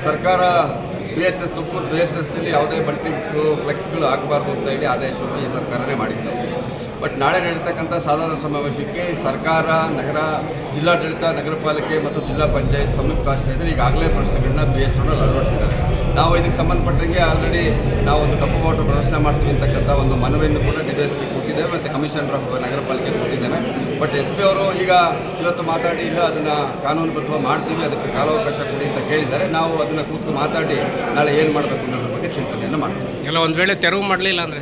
ಸರ್ಕಾರ BHS ತುಮಕೂರು BHSನಲ್ಲಿ ಯಾವುದೇ buntings ಫ್ಲೆಕ್ಸ್ಗಳು ಆಗಬಾರ್ದು ಅಂತ ಹೇಳಿ ಆದೇಶವನ್ನು ಈ ಸರ್ಕಾರನೇ ಮಾಡಿತ್ತು. ಬಟ್ ನಾಳೆ ನಡೀತಕ್ಕಂಥ ಸಾಧಾರಣ ಸಮಾವೇಶಕ್ಕೆ ಸರ್ಕಾರ, ನಗರ ಜಿಲ್ಲಾಡಳಿತ, ನಗರ ಪಾಲಿಕೆ ಮತ್ತು ಜಿಲ್ಲಾ ಪಂಚಾಯತ್ ಸಂಯುಕ್ತ ಆಶ್ರಯದಲ್ಲಿ ಈಗಾಗಲೇ ಪ್ರಶ್ನೆಗಳನ್ನ BS ರೋಡಲ್ಲಿ ಅಳವಡಿಸಿದ್ದಾರೆ. ನಾವು ಇದಕ್ಕೆ ಸಂಬಂಧಪಟ್ಟಂಗೆ ಆಲ್ರೆಡಿ ನಾವು ಒಂದು ಕಪ್ಪು ಬಾವುಟ ಪ್ರದರ್ಶನ ಮಾಡ್ತೀವಿ ಅಂತಕ್ಕಂಥ ಒಂದು ಮನವಿಯನ್ನು ಕೂಡ DYSP ಕೊಟ್ಟಿದ್ದೇವೆ ಮತ್ತು ಕಮಿಷನರ್ ಆಫ್ ನಗರ ಪಾಲಿಕೆ ಕೊಟ್ಟಿದ್ದೇವೆ. ಬಟ್ SP ಅವರು ಈಗ ಇವತ್ತು ಮಾತಾಡಿ ಇಲ್ಲ ಅದನ್ನು ಕಾನೂನುಬದ್ಧ ಮಾಡ್ತೀವಿ, ಅದಕ್ಕೆ ಕಾಲಾವಕಾಶ ಕೊಡಿ ಅಂತ ಕೇಳಿದ್ದಾರೆ. ನಾವು ಅದನ್ನು ಕೂತು ಮಾತಾಡಿ ನಾಳೆ ಏನು ಮಾಡಬೇಕು ಅನ್ನೋದ್ರ ಬಗ್ಗೆ ಚಿಂತನೆಯನ್ನು ಮಾಡ್ತೀವಿ. ಎಲ್ಲ ಒಂದು ವೇಳೆ ತೆರವು ಮಾಡಲಿಲ್ಲ ಅಂದರೆ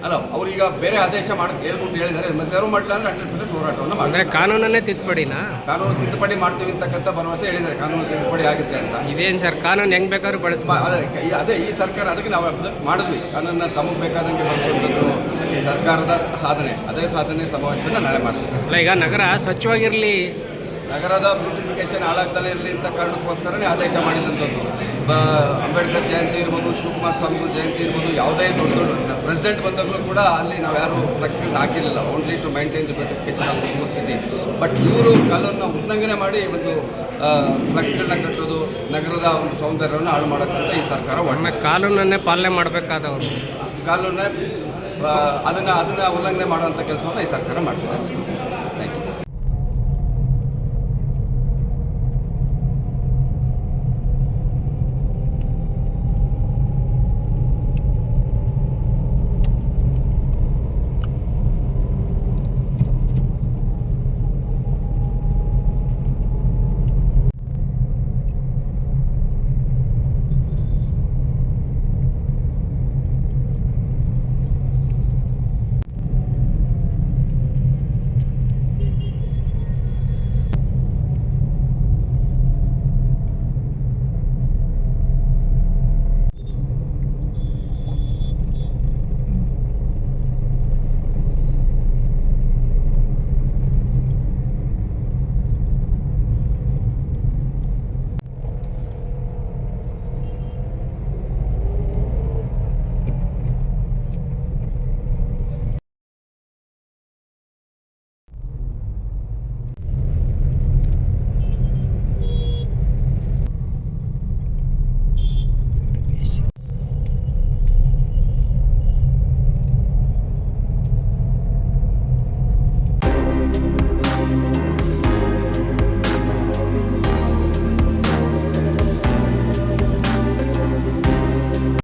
ಅಲ್ಲ, ಅವ್ರೀಗ ಬೇರೆ ಆದೇಶ ಮಾಡಕ್ಕೆ ಹೇಳ್ಬಿಟ್ಟು ಹೇಳಿದ್ದಾರೆ. ಮತ್ತೆ ತೆರವು ಮಾಡಲಿಲ್ಲ ಅಂದರೆ 100% ಹೋರಾಟವನ್ನು ಮಾಡ್ತಾರೆ. ಕಾನೂನನ್ನೇ ತಿದ್ದುಪಡಿನಾ? ಕಾನೂನು ತಿದ್ದುಪಡಿ ಮಾಡ್ತೀವಿ ಅಂತಕ್ಕಂಥ ಭರವಸೆ ಹೇಳಿದ್ದಾರೆ. ಕಾನೂನು ತಿದ್ದುಪಡಿ ಆಗುತ್ತೆ ಅಂತ. ಇದೇನು ಸರ್, ಕಾನೂನು ಹೆಂಗೆ ಬೇಕಾದ್ರೂ ಅದೇ ಈ ಸರ್ಕಾರ ಅದಕ್ಕೆ ನಾವು ಅಬ್ಸರ್ವ್ ಮಾಡಿದ್ವಿ. ಕಾನೂನನ್ನ ತಮಗೆ ಬೇಕಾದಂಗೆ ಬಳಸುವಂಥದ್ದು ಈ ಸರ್ಕಾರದ ಸಾಧನೆ. ಅದೇ ಸಾಧನೆ ಸಮಾವೇಶವನ್ನು ನಾಳೆ ಮಾಡ್ತೀವಿ. ಅಲ್ಲ, ಈಗ ನಗರ ಸ್ವಚ್ಛವಾಗಿರಲಿ, ನಗರದ ಬ್ಯೂಟಿಫಿಕೇಶನ್ ಹಾಳಾಗ್ದಲೇ ಇರಲಿ ಅಂತ ಕಾರಣಕ್ಕೋಸ್ಕರನೇ ಆದೇಶ ಮಾಡಿದಂಥದ್ದು. ಅಂಬೇಡ್ಕರ್ ಜಯಂತಿ ಇರ್ಬೋದು, ಶಿವಕುಮಾರ ಸ್ವಾಮಿಗಳ ಜಯಂತಿ ಇರ್ಬೋದು, ಯಾವುದೇ ದೊಡ್ಡ ದೊಡ್ಡ ಪ್ರೆಸಿಡೆಂಟ್ ಬಂದಾಗಲೂ ಕೂಡ ಅಲ್ಲಿ ನಾವು ಯಾರು ಫ್ಲೆಕ್ಸ್ಗಳನ್ನ ಹಾಕಿರಲಿಲ್ಲ. Only to maintain the beautification of Tumakuru city. But ಇವರು ಕಾನೂನನ್ನ ಉಲ್ಲಂಘನೆ ಮಾಡಿ ಒಂದು ಫ್ಲೆಕ್ಸ್ಗಳನ್ನ ಕಟ್ಟೋದು, ನಗರದ ಒಂದು ಸೌಂದರ್ಯವನ್ನು ಹಾಳು ಮಾಡೋಕ್ಕಂತ ಈ ಸರ್ಕಾರ ಕಾನೂನನ್ನೇ ಪಾಲನೆ ಮಾಡಬೇಕಾದವರು ಕಾನೂನನ್ನೇ ಅದನ್ನು ಉಲ್ಲಂಘನೆ ಮಾಡುವಂಥ ಕೆಲಸವನ್ನು ಈ ಸರ್ಕಾರ ಮಾಡ್ತಿದ್ದಾರೆ.